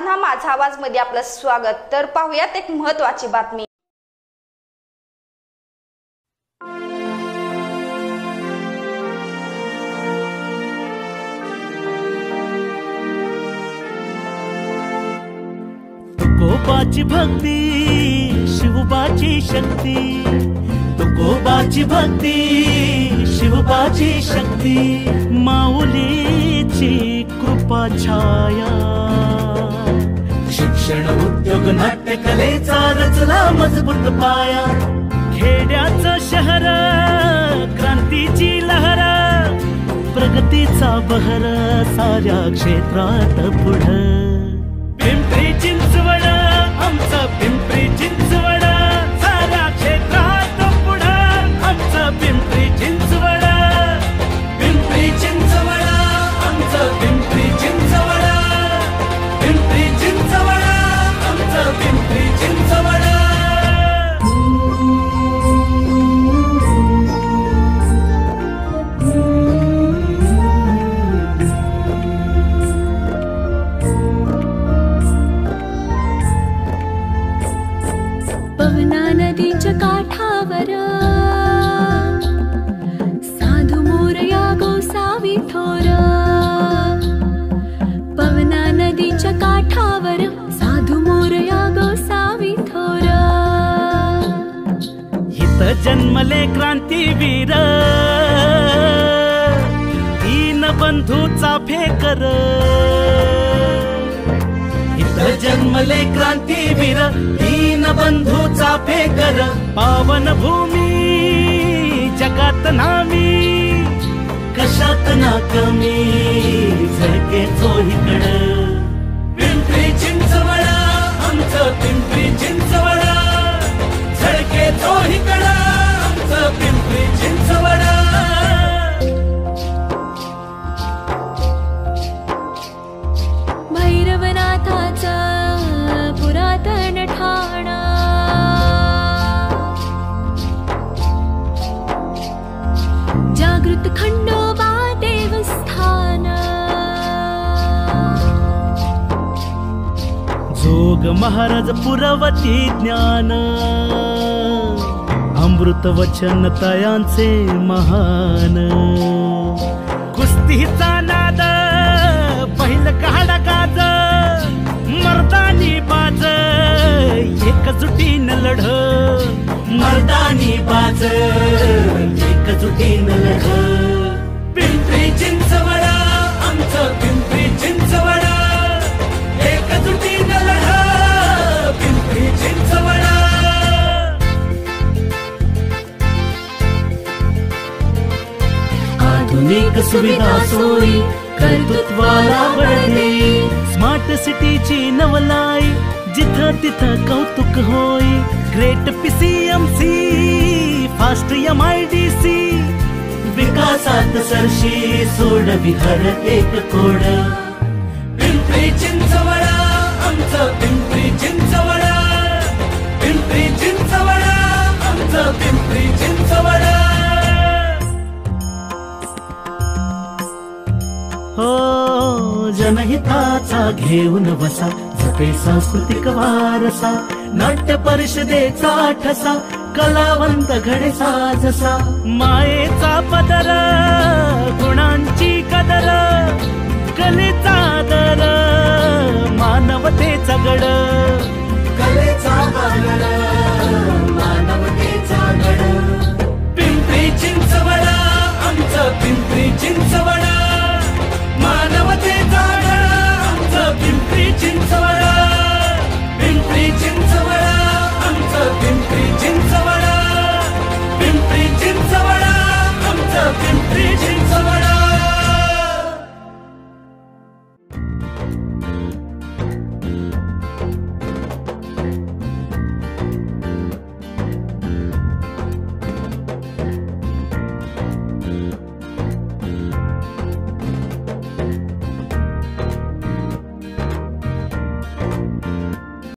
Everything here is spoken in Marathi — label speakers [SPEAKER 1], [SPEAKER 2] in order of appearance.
[SPEAKER 1] साधना माझा आवाज मध्ये आपलं स्वागत। तर पाहूयात एक महत्त्वाची बातमी।
[SPEAKER 2] तुकोबाची भक्ती शिवबाची शक्ती, तुकोबाची भक्ती शिवबाची शक्ती, माऊलीची कृपा छाया, शिक्षण उद्योग नाट्य कलेचा रचला मजबूत पाया, खेड्याचं शहर क्रांतीची लहर, प्रगतीचा बहर साऱ्या क्षेत्रात पुढं। पिंपरी चिंचवड आमचं पिंपरी चिंचवड, साऱ्या क्षेत्रात पुढं आमचं पिंपरी चिंचवड, पिंपरी चिंचवड आमचं पिंपरी चिंचवड, पिंपरी चिंचवड आमचं पिंपरी चिंचवड।
[SPEAKER 3] पवना नदीच्या काठावर साधू मोरया गोसावी थोर, पवना नदीच्या काठावर साधू मोरया गोसावी थोर,
[SPEAKER 2] हित जन्मले क्रांतीवीर दीन बंधूचा फेकर, हित जन्मले क्रांतीवीर दीन बंधूचा फेकर, पावन भूमी जगात नामी कशात ना कमी, झळके चोहीकड। पिंपरी चिंचवड आमचं पिंपरी चिंचवड, झळके चोहीकड आमचं पिंपरी चिंचवड।
[SPEAKER 3] भैरवनाथाचं पुरातन ठाण, जागृत खंडोबा देवस्थान,
[SPEAKER 2] जोग महाराज पुरवती ज्ञान, अमृत वचन तयांचे महान, कुस्तीचा नाद पहिल काढा गाज, मर्दानी बाज एकजुटीनं लढ, मर्दानी बाज एकजुटीनं लढ। पिंपरी चिंचवड आमचं पिंपरी चिंचवड, एकजुटीनं लढ पिंपरी चिंचवड। आधुनिक सुविधा सोयी कर्तृत्वाला बळले, स्मार्ट सिटीची नवलाई जिथं तिथं कौतुक होई, ग्रेट PCMC फास्ट MIDC, विकासात सरशी सोडवी हर एक कोड। पिंपरी चिंचवड आमचं पिंपरी चिंचवड, पिंपरी चिंचवड आमचं पिंपरी चिंचवड। हो जनहिताचा घेऊन वसा, जपे सांस्कृतिक वारसा, नाट्य परिषदेचा ठसा, कलावंत घडे साजसा, मायेचा पदर गुणांची कदर, कलेचा दर मानवतेचा गड।